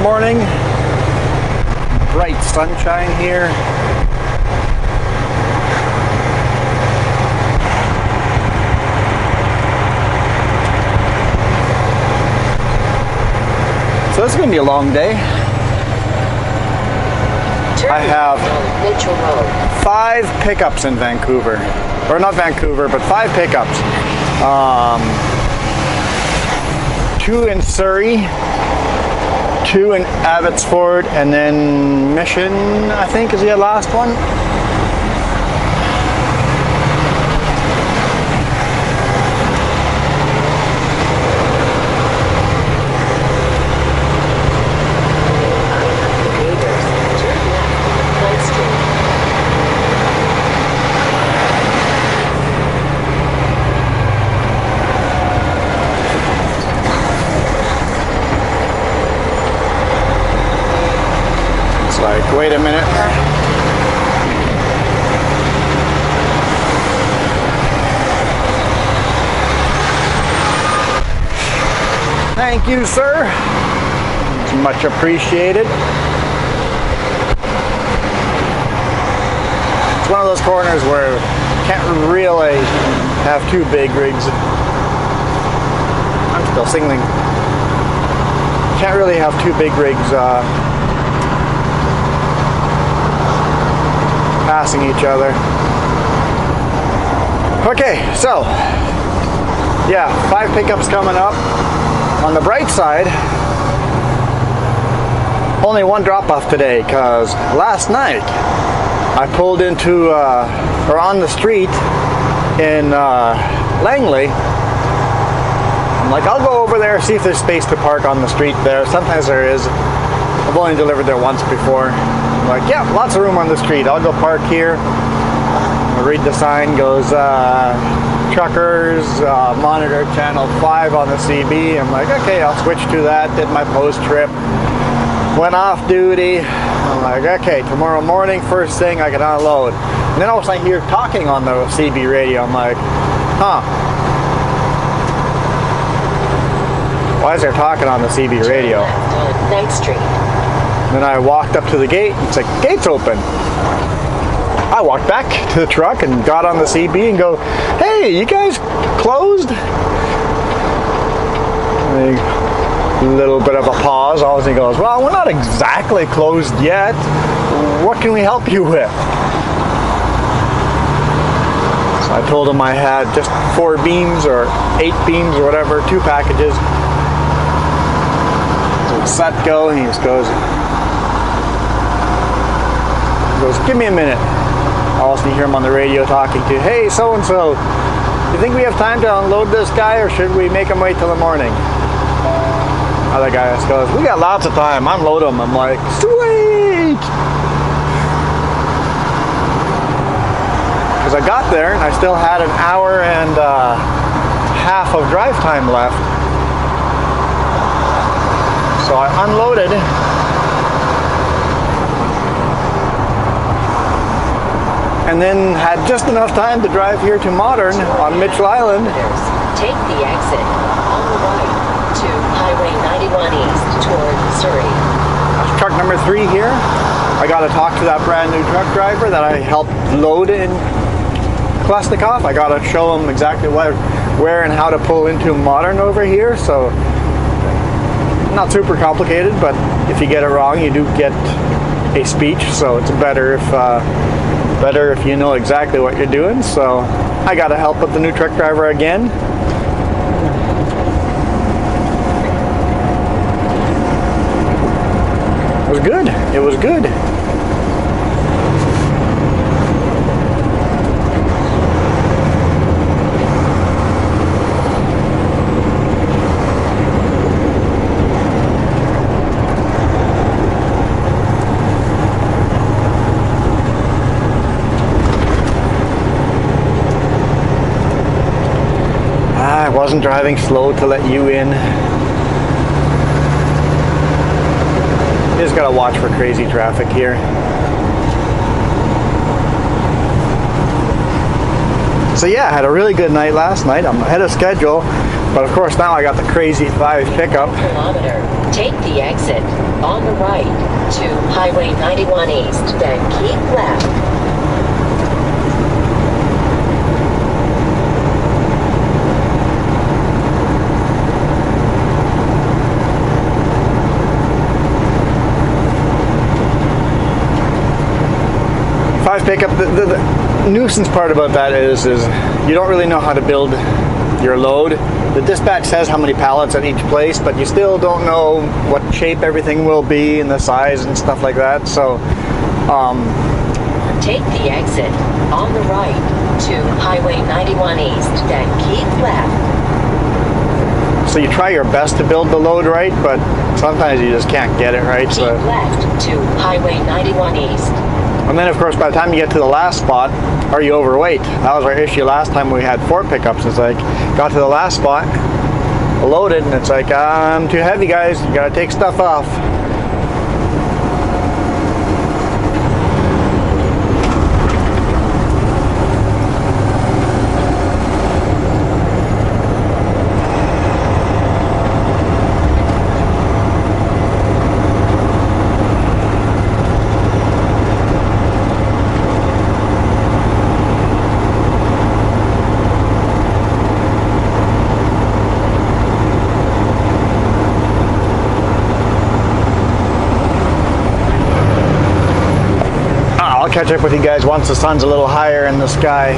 morning. Bright sunshine here. So this is going to be a long day. I have 5 pickups in Vancouver. Or not Vancouver, but 5 pickups. 2 in Surrey, 2 in Abbotsford, and then Mission, I think, is the last one. Wait a minute. Thank you, sir. It's much appreciated. It's one of those corners where you can't really have 2 big rigs. I'm still signaling. Can't really have 2 big rigs passing each other. Okay, so yeah, 5 pickups coming up. On the bright side, only 1 drop off today, because last night I pulled into or on the street in Langley. I'm like, I'll go over there, see if there's space to park on the street there. Sometimes there is. I've only delivered there once before. I'm like, yeah, lots of room on the street. I'll go park here. I read the sign, goes truckers, monitor channel 5 on the CB. I'm like, okay, I'll switch to that. Did my post trip. Went off duty. I'm like, okay, tomorrow morning, first thing I can unload. And then all of a sudden I hear talking on the CB radio. I'm like, huh. Why is there talking on the CB radio? 9th Street. Then I walked up to the gate, and it's like, gate's open. I walked back to the truck and got on the CB and go, hey, you guys closed? And a little bit of a pause. All of a sudden he goes, well, we're not exactly closed yet. What can we help you with? So I told him I had just 4 beams or 8 beams or whatever, 2 packages. So set go, and he just goes, give me a minute. I'll also hear him on the radio talking to, hey, so-and-so, you think we have time to unload this guy, or should we make him wait till the morning? Other guy just goes, we got lots of time, unload him. I'm like, sweet! Because I got there, and I still had an hour and half of drive time left. So I unloaded. And then had just enough time to drive here to Modern on Mitchell Island. Take the exit on the right to Highway 91 East toward Surrey. That's truck number 3 here. I got to talk to that brand new truck driver that I helped load in Klesnikov. I got to show him exactly where and how to pull into Modern over here. So not super complicated, but if you get it wrong, you do get a speech. So it's better if you know exactly what you're doing. So I got to help with the new truck driver again. It was good. It was good. I wasn't driving slow to let you in. You just gotta watch for crazy traffic here. So yeah, I had a really good night last night. I'm ahead of schedule, but of course now I got the crazy 5 pickup. Take the exit on the right to Highway 91 East, then keep left. Five pickup, the nuisance part about that is you don't really know how to build your load. The dispatch says how many pallets at each place, but you still don't know what shape everything will be and the size and stuff like that. So take the exit on the right to Highway 91 East, then keep left. So you try your best to build the load right, but sometimes you just can't get it right. Keep left to Highway 91 East. And then, of course, by the time you get to the last spot, are you overweight? That was our issue last time we had 4 pickups. It's like, got to the last spot, loaded, and it's like, I'm too heavy, guys. You gotta take stuff off. Catch up with you guys once the sun's a little higher in the sky.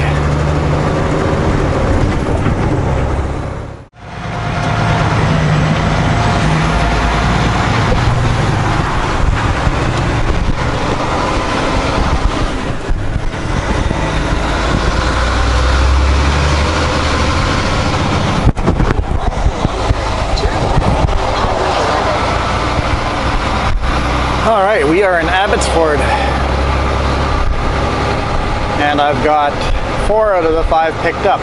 All right, we are in Abbotsford. And I've got 4 out of the 5 picked up.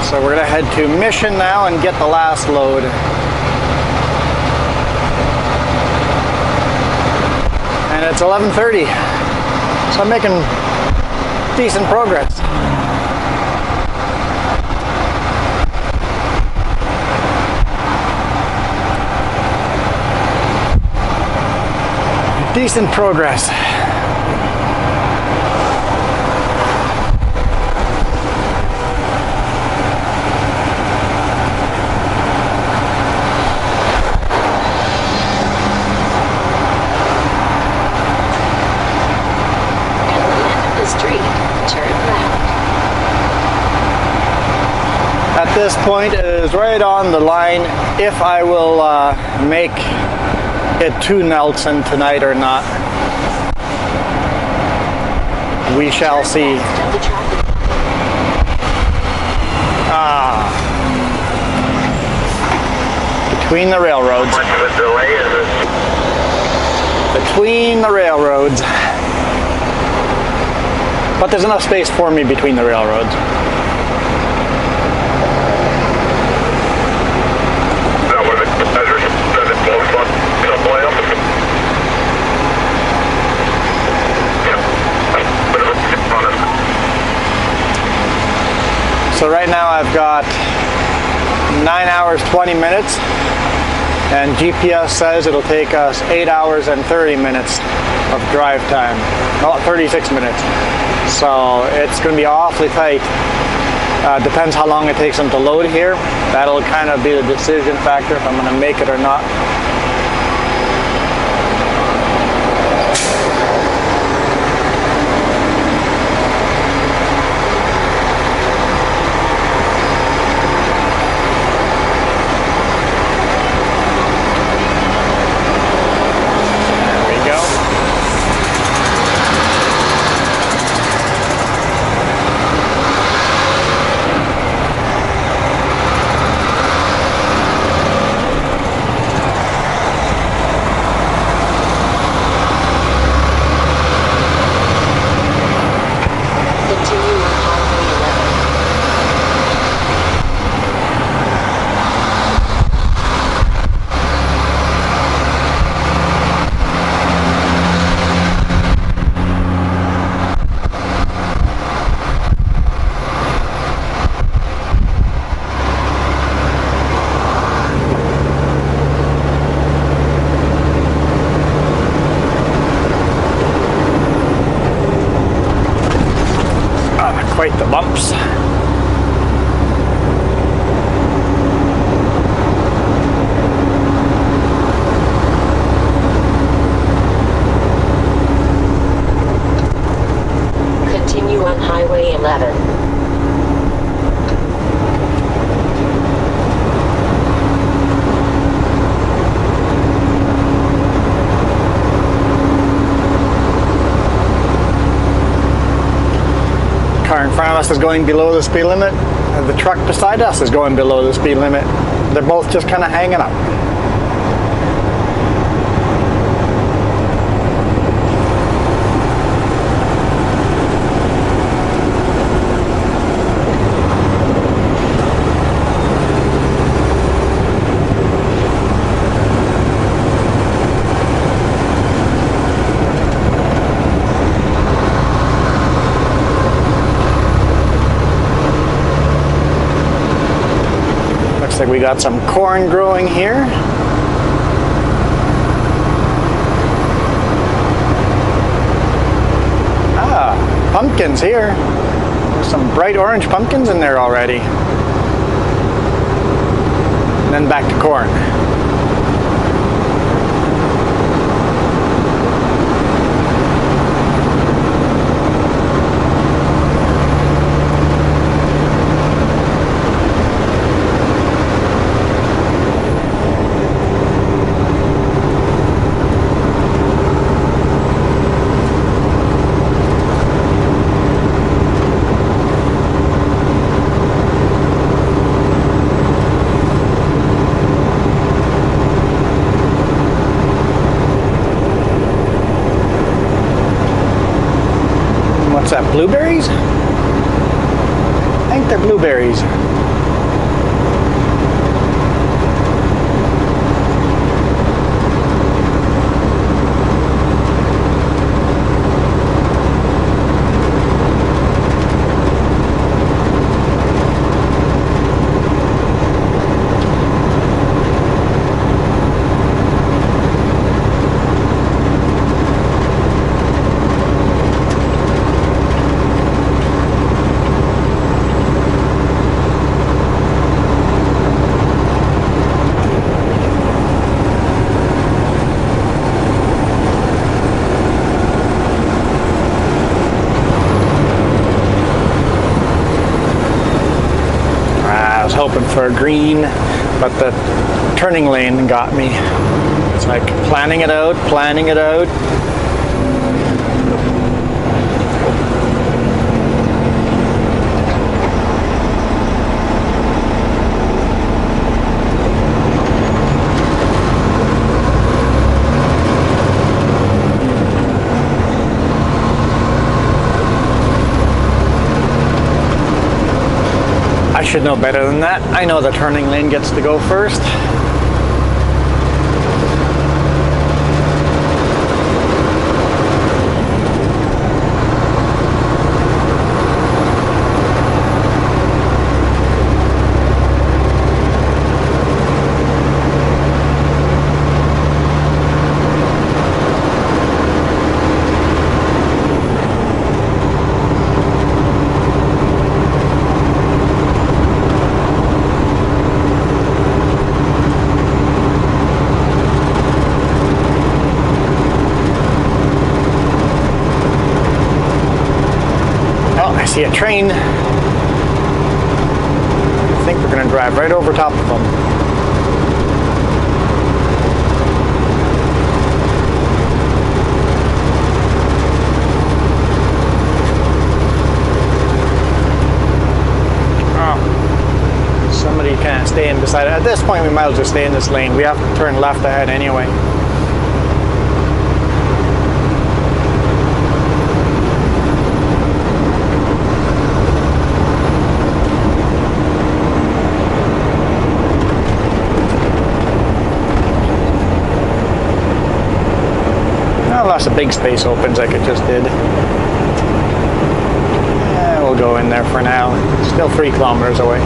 So we're gonna head to Mission now and get the last load. And it's 11:30, so I'm making decent progress. Decent progress. At this point, it is right on the line if I will make it to Nelson tonight or not. We shall see. Between the railroads. How much of a delay is this? Between the railroads. But there's enough space for me between the railroads. So right now I've got 9 hours 20 minutes, and GPS says it'll take us 8 hours and 30 minutes of drive time. Well, 36 minutes. So it's going to be awfully tight. Depends how long it takes them to load here. That'll kind of be the decision factor if I'm going to make it or not. is going below the speed limit. The truck beside us is going below the speed limit. They're both just kind of hanging up. Looks like we got some corn growing here. Ah, pumpkins here. There's some bright orange pumpkins in there already. And then back to corn. What's that, blueberries? I think they're blueberries. Hoping for a green, but the turning lane got me. It's like planning it out. I should know better than that. I know the turning lane gets to go first. I see a train. I think we're going to drive right over top of them. Oh, somebody can't stay in beside it. At this point, we might as well just stay in this lane. We have to turn left ahead anyway. Unless a big space opens like it just did. Yeah, we'll go in there for now. Still 3 kilometers away.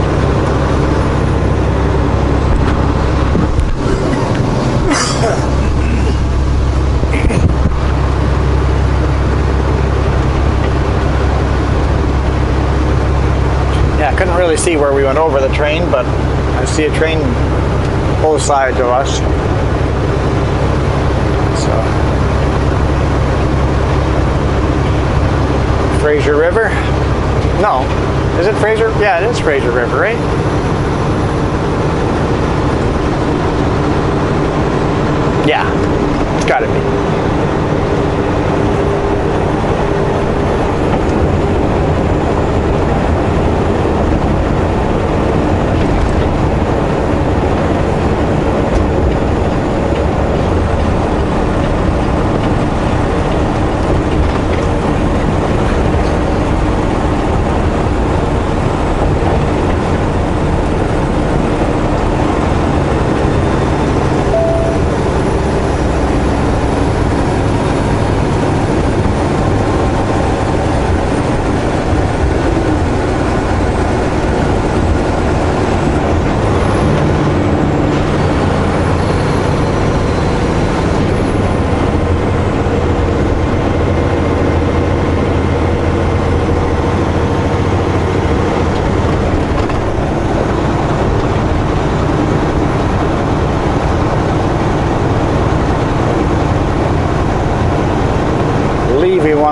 Yeah, I couldn't really see where we went over the train, but I see a train both sides of us. So. Fraser River? No. Is it Fraser? Yeah, it is Fraser River, right? Yeah, it's gotta be.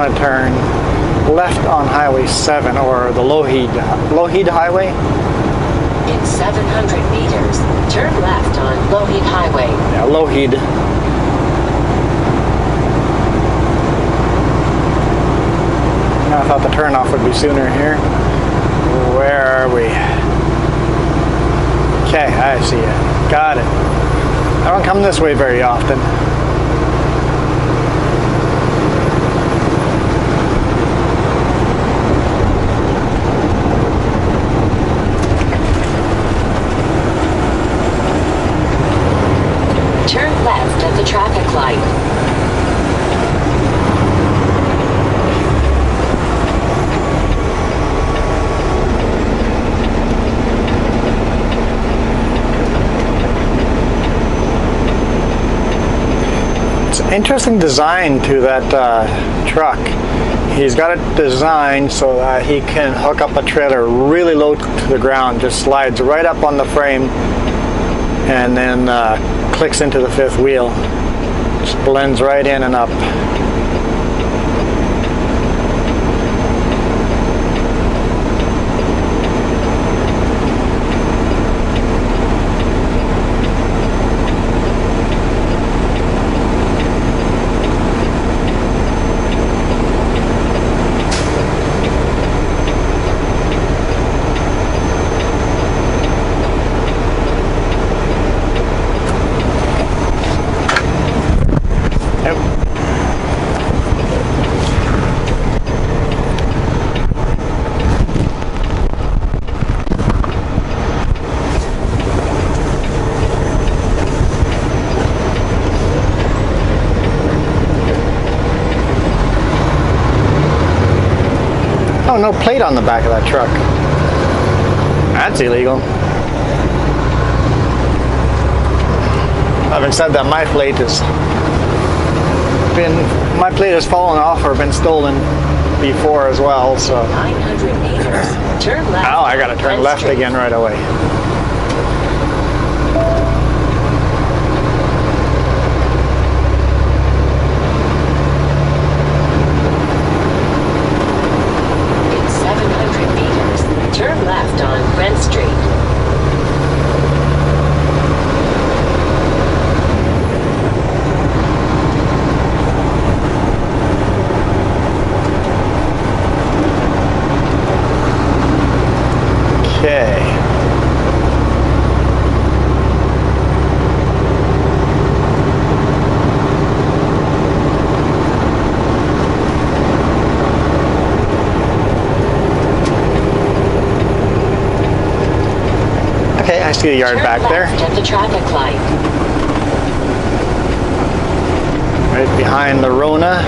going to turn left on Highway 7, or the Lougheed Highway. In 700 meters, turn left on Lougheed Highway. Yeah, Lougheed. I thought the turnoff would be sooner here. Where are we? Okay, I see it. Got it. I don't come this way very often. Turn left at the traffic light. Interesting design to that truck. He's got it designed so that he can hook up a trailer really low to the ground, just slides right up on the frame and then clicks into the fifth wheel. Just blends right in and up. Oh, no plate on the back of that truck. That's illegal. Having said that, my plate has fallen off or been stolen before as well, so. 900 meters. Turn left. Oh, I gotta turn left again right away. Turn left on Brent Street. Okay. Okay, I see the yard back there. At the traffic light. Right behind the Rona.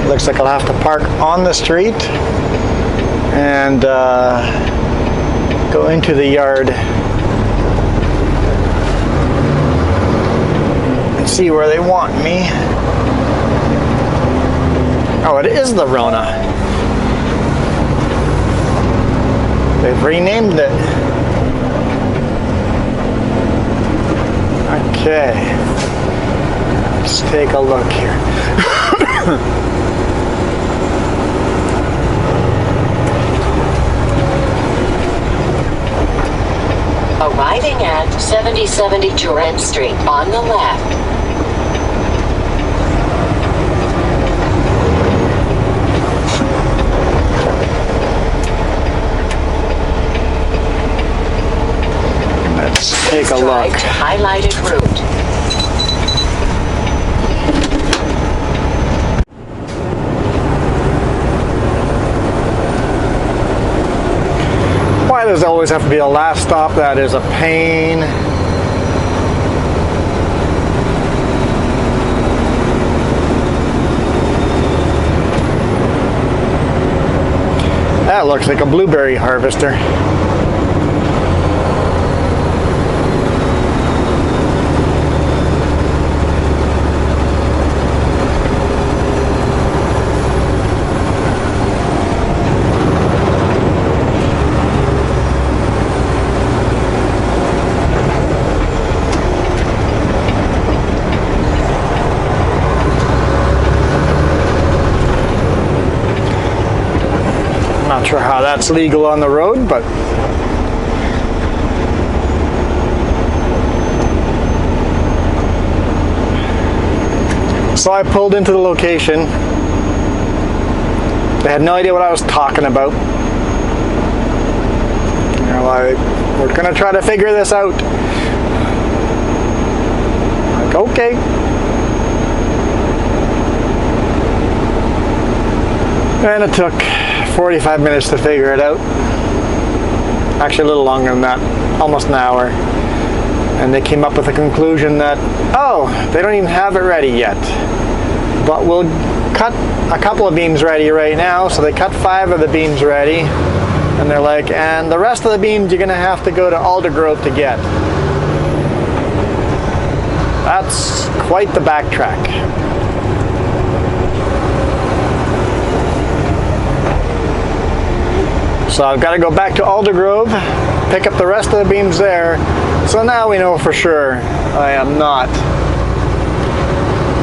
Looks like I'll have to park on the street and go into the yard and see where they want me. Oh, it is the Rona. They've renamed it. Okay. Let's take a look here. Arriving at 7070 Durant Street on the left. Let's take a look. Drive to highlighted route. Why does it always have to be a last stop? That is a pain. That looks like a blueberry harvester. that's legal on the road, but so I pulled into the location. They had no idea what I was talking about. They're like, we're gonna try to figure this out. Like, okay. And it took 45 minutes to figure it out. Actually a little longer than that, almost an hour. And they came up with a conclusion that, oh, they don't even have it ready yet. But we'll cut a couple of beams ready right now. So they cut 5 of the beams ready. And they're like, and the rest of the beams you're gonna have to go to Aldergrove to get. That's quite the backtrack. So I've got to go back to Aldergrove, pick up the rest of the beams there. So now we know for sure I am not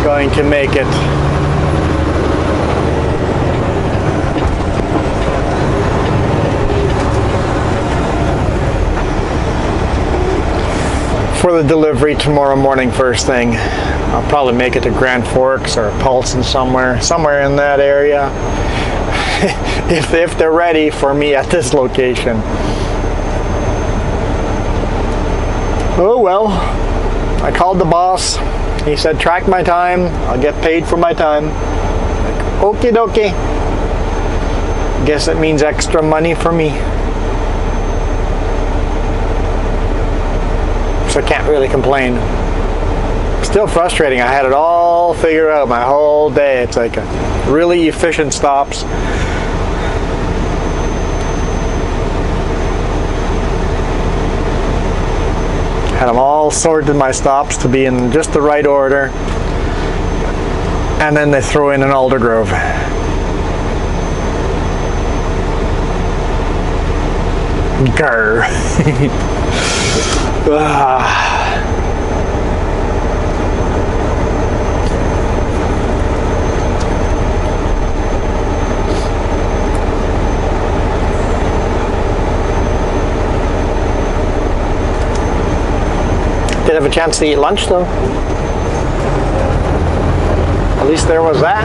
going to make it. For the delivery tomorrow morning first thing. I'll probably make it to Grand Forks or Paulson somewhere in that area. if they're ready for me at this location. Oh well, I called the boss. He said track my time, I'll get paid for my time. Like, okie dokie. Guess it means extra money for me. So I can't really complain. Still frustrating. I had it all figured out my whole day. It's like a really efficient stops. Had them all sorted, my stops, to be in just the right order. And then they throw in an Aldergrove. Grr. Did have a chance to eat lunch though. At least there was that.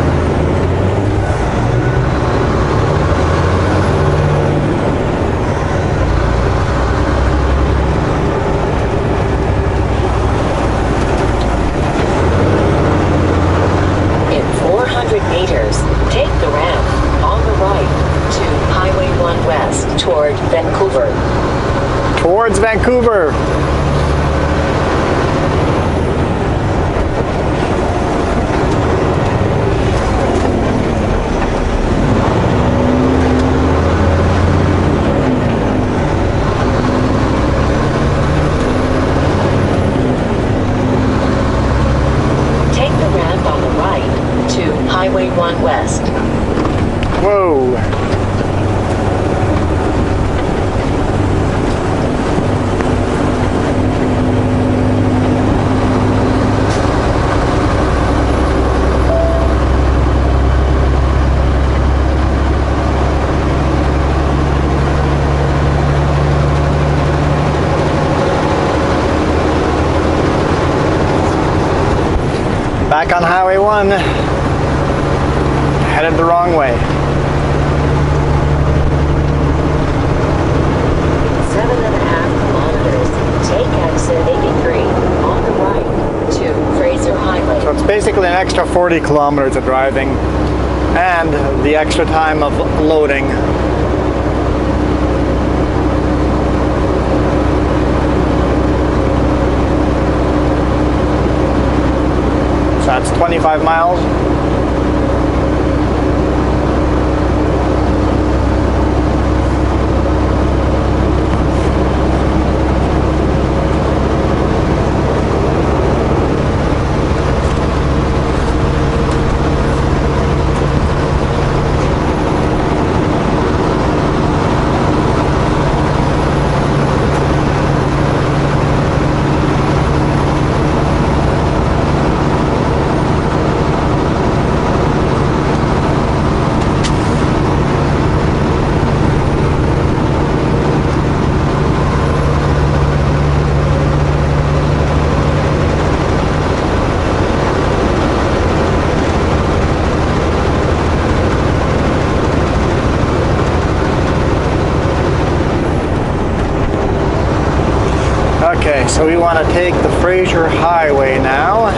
In 400 meters, take the ramp on the right to Highway 1 West toward Vancouver. Towards Vancouver. Highway 1 West. Whoa. Back on Highway 1. Headed the wrong way. 7.5 kilometers. Take exit 83 on the right to Fraser Highway. So it's basically an extra 40 kilometers of driving and the extra time of loading. So that's 25 miles. So we want to take the Fraser Highway now.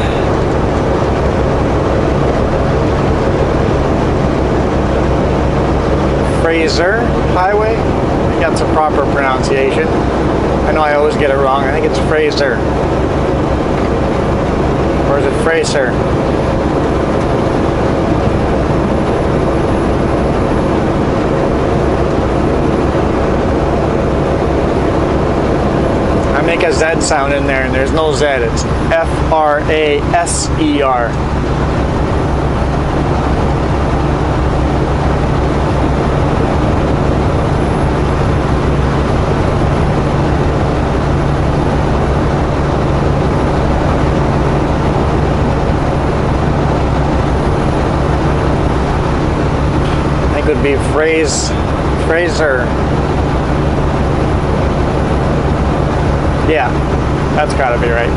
Fraser Highway. I think that's a proper pronunciation. I know I always get it wrong. I think it's Fraser. Or is it Fraser? I make a Z sound in there and there's no Z. It's F-R-A-S-E-R. Would be Fraser. Yeah, that's gotta be right.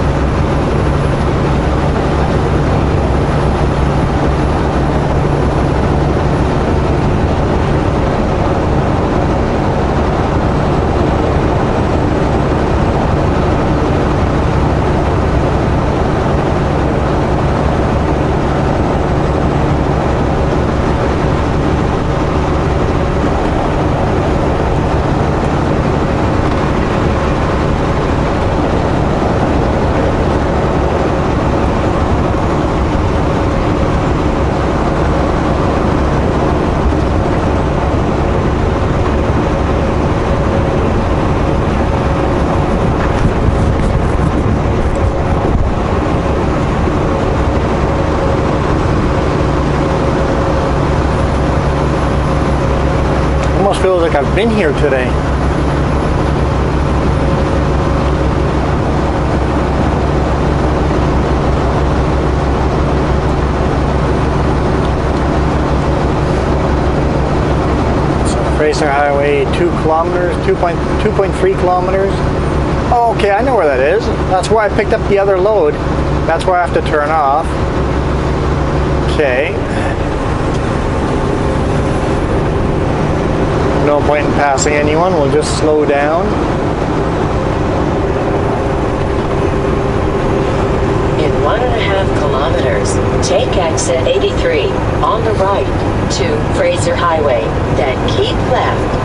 Almost feels like I've been here today. So Fraser Highway, 2 kilometers, 2.3 kilometers. Oh, okay, I know where that is. That's why I picked up the other load. That's where I have to turn off. Okay. No point in passing anyone, we'll just slow down. In 1.5 kilometers, take exit 83 on the right to Fraser Highway, then keep left.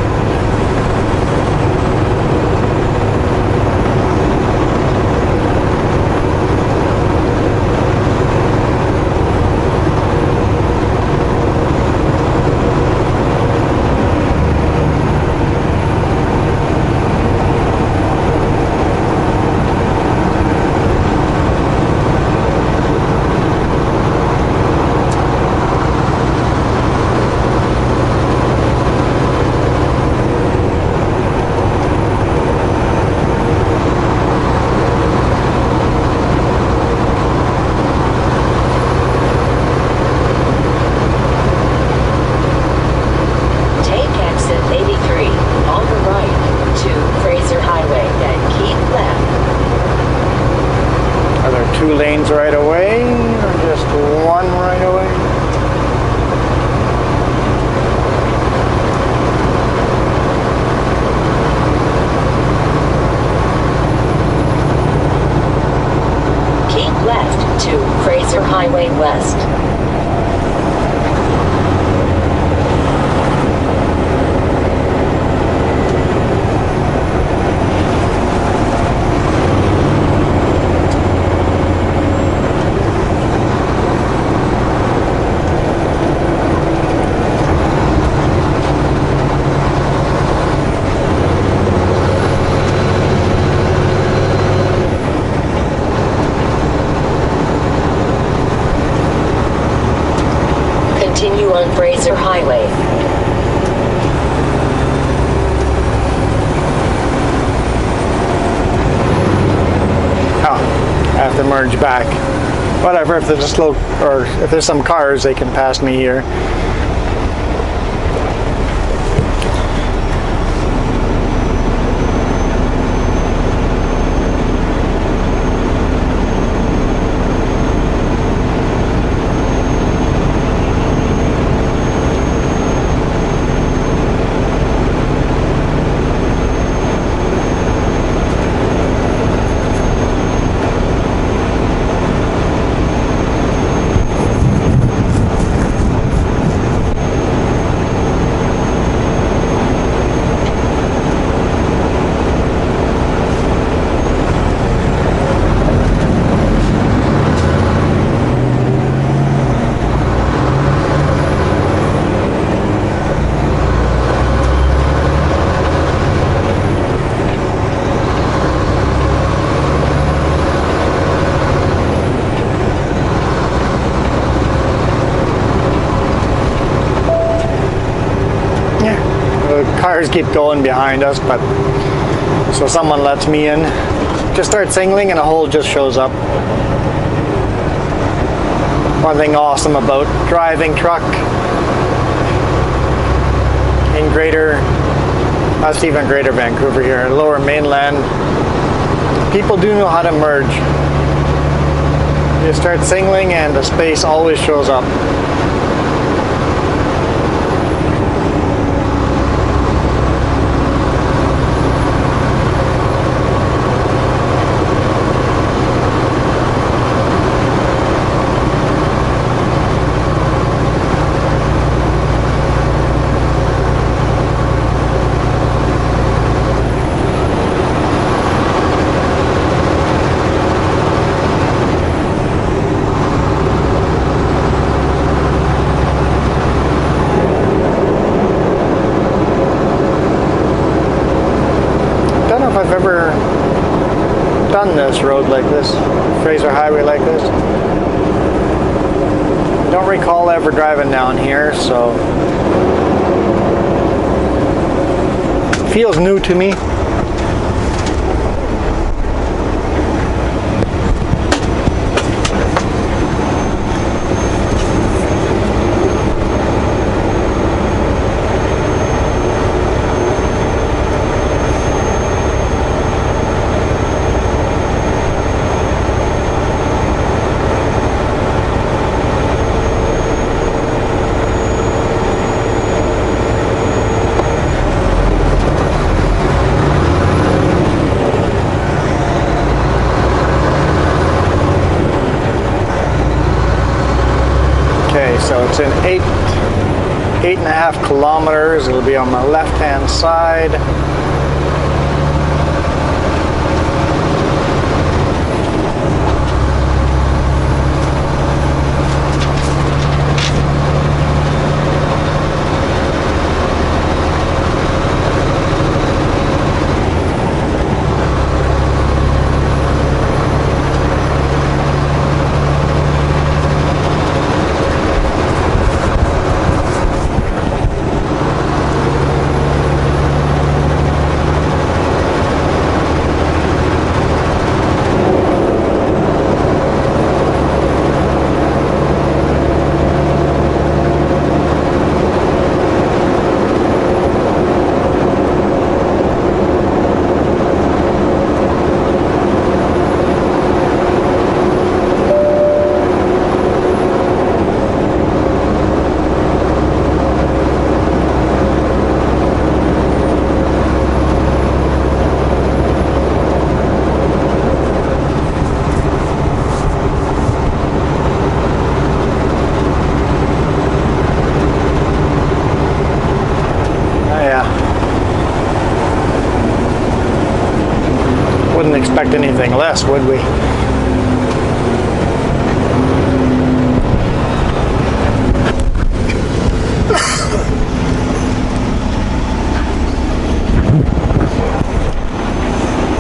Right away, or just one right away? Keep left to Fraser Highway West. Continue on Fraser Highway. Oh, I have to merge back. Whatever, if there's a slow, or if there's some cars, they can pass me here. cars keep going behind us, but so someone lets me in. Just start signaling and a hole just shows up. One thing awesome about driving truck in Grater, that's even Greater Vancouver here, Lower Mainland, people do know how to merge. You start signaling and the space always shows up. I've ever done this road like this, Fraser Highway like this. Don't recall ever driving down here, so feels new to me. So it's in 8.5 kilometers. It'll be on my left-hand side. Wouldn't expect anything less, would we?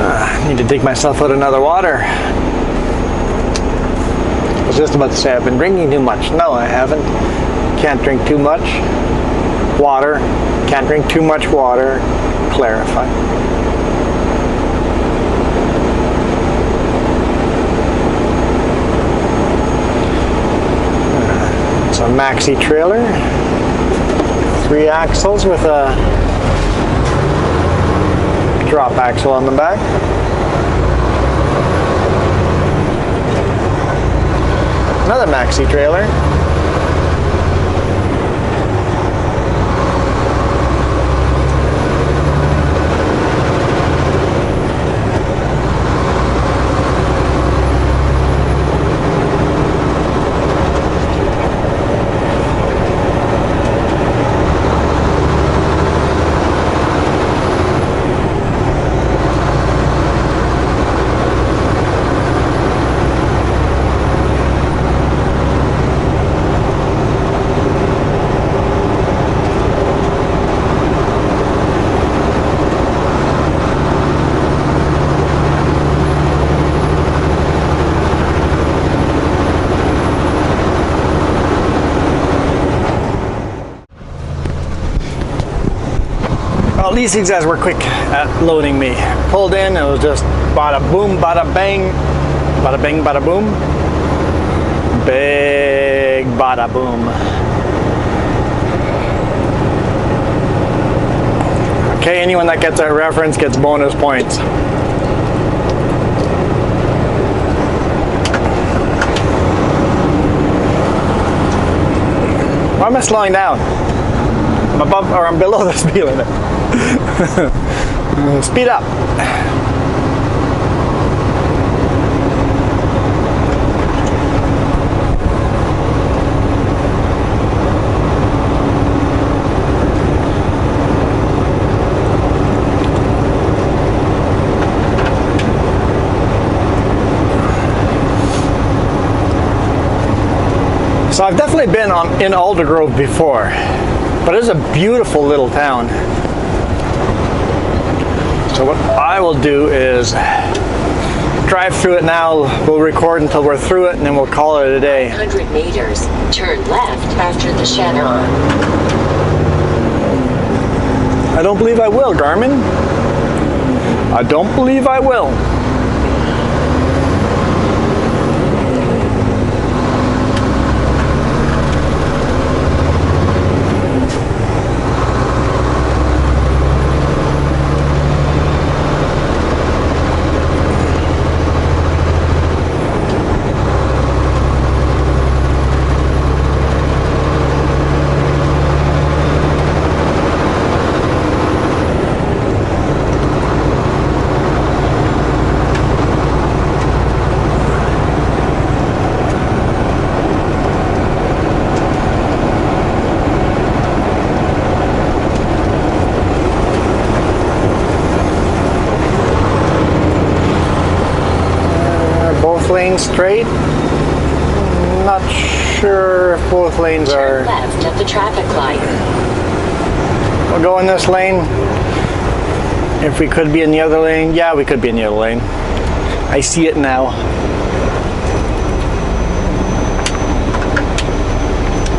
I need to dig myself out another water. I was just about to say I've been drinking too much. No, I haven't. Can't drink too much water. Can't drink too much water. Clarify. It's a maxi trailer, 3 axles with a drop axle on the back. Another maxi trailer. These guys were quick at loading me. Pulled in, it was just bada boom, bada bang, bada boom. Big bada boom. Okay, anyone that gets that reference gets bonus points. Why am I slowing down? I'm above or I'm below the speed limit. Speed up. So I've definitely been in Aldergrove before, but it's a beautiful little town. So what I will do is drive through it now. We'll record until we're through it, and then we'll call it a day. 100 meters. Turn left after the Shannon. I don't believe I will, Garmin. I don't believe I will. Lanes straight. Not sure if both lanes Turn are. left at the traffic light. We'll go in this lane. If we could be in the other lane, yeah, we could be in the other lane. I see it now.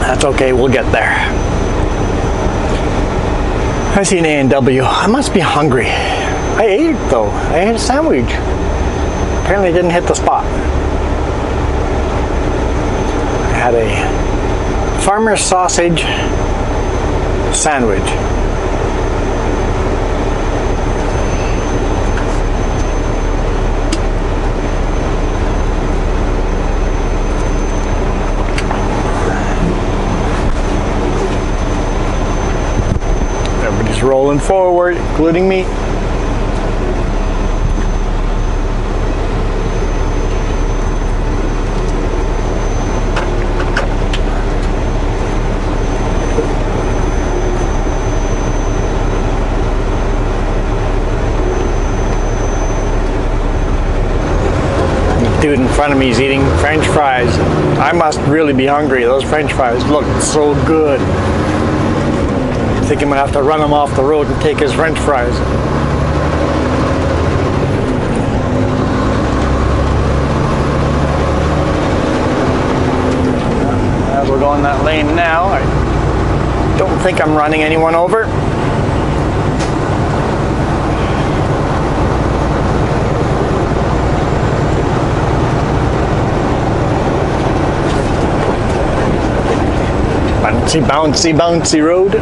That's okay, we'll get there. I see an A&W. I must be hungry. I ate it though. I ate a sandwich. Apparently didn't hit the spot. I had a farmer's sausage sandwich. Everybody's rolling forward, including me. Dude in front of me is eating French fries. I must really be hungry. Those French fries look so good. I think I'm gonna have to run him off the road and take his French fries. As we're going that lane now, I don't think I'm running anyone over. Bouncy, bouncy, bouncy road.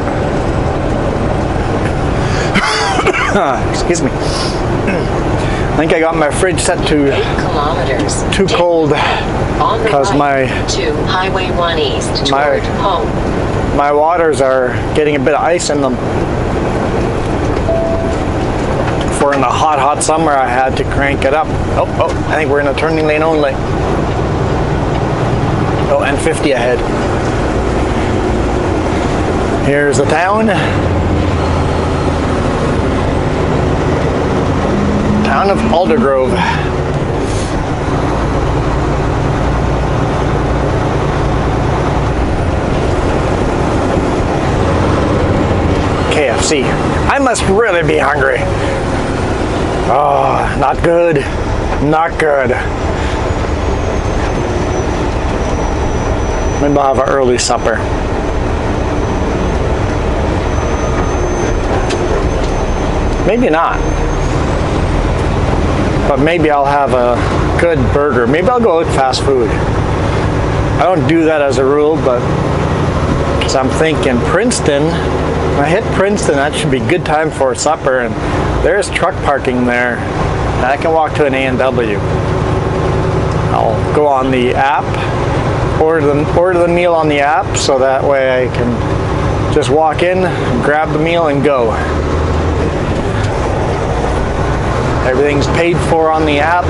Excuse me. I think I got my fridge set to 8 kilometers. too cold because right to Highway 1 East toward home. My waters are getting a bit of ice in them. For in the hot, hot summer, I had to crank it up. Oh, I think we're in a turning lane only. Oh, and 50 ahead. Here's the town. Town of Aldergrove. KFC. I must really be hungry. Oh, not good. Not good. Maybe I'll have an early supper. Maybe not. But maybe I'll have a good burger. Maybe I'll go with fast food. I don't do that as a rule, but because I'm thinking Princeton, when I hit Princeton, that should be good time for supper, and there's truck parking there. And I can walk to an A&W. I'll go on the app, order the meal on the app, so that way I can just walk in, grab the meal, and go. Everything's paid for on the app.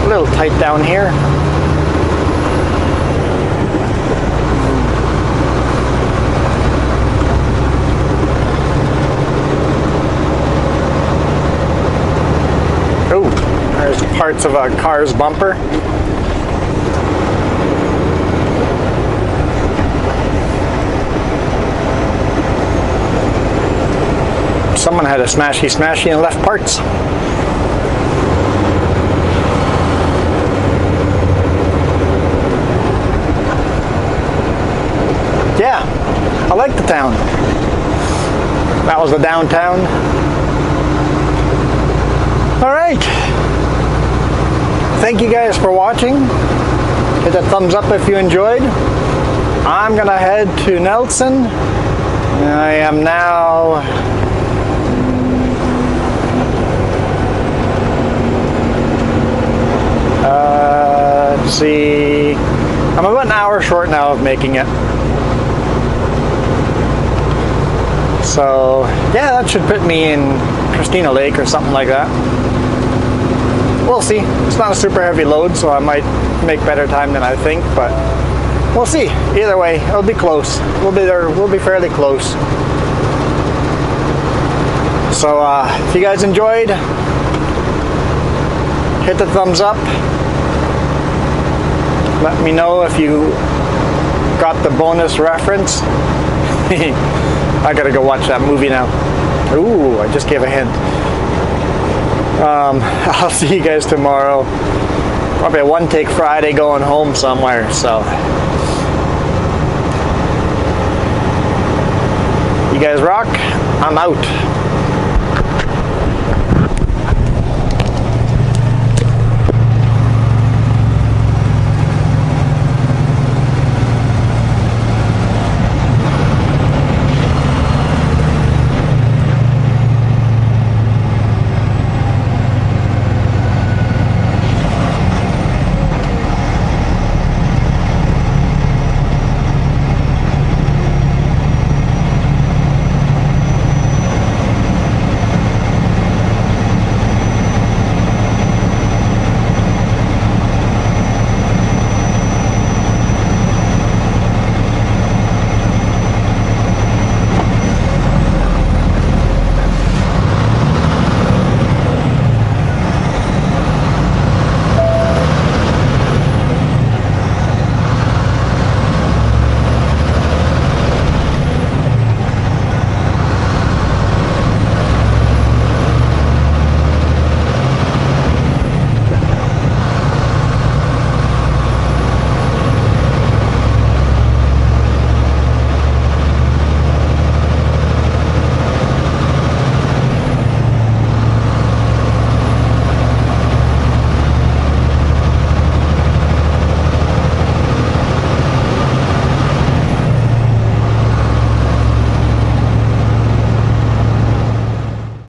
A little tight down here. Oh, there's parts of a car's bumper. Someone had a smashy and left parts. Yeah, I like the town. That was the downtown. All right. Thank you guys for watching. Hit that thumbs up if you enjoyed. I'm gonna head to Nelson. I am now let's see, I'm about an hour short now of making it. So yeah, that should put me in Christina Lake or something like that. We'll see. It's not a super heavy load, so I might make better time than I think, but we'll see. Either way, it'll be close. We'll be there. We'll be fairly close. So if you guys enjoyed, hit the thumbs up. Let me know if you got the bonus reference. I gotta go watch that movie now. Ooh, I just gave a hint. I'll see you guys tomorrow. Probably a one-take Friday going home somewhere, so. You guys rock. I'm out.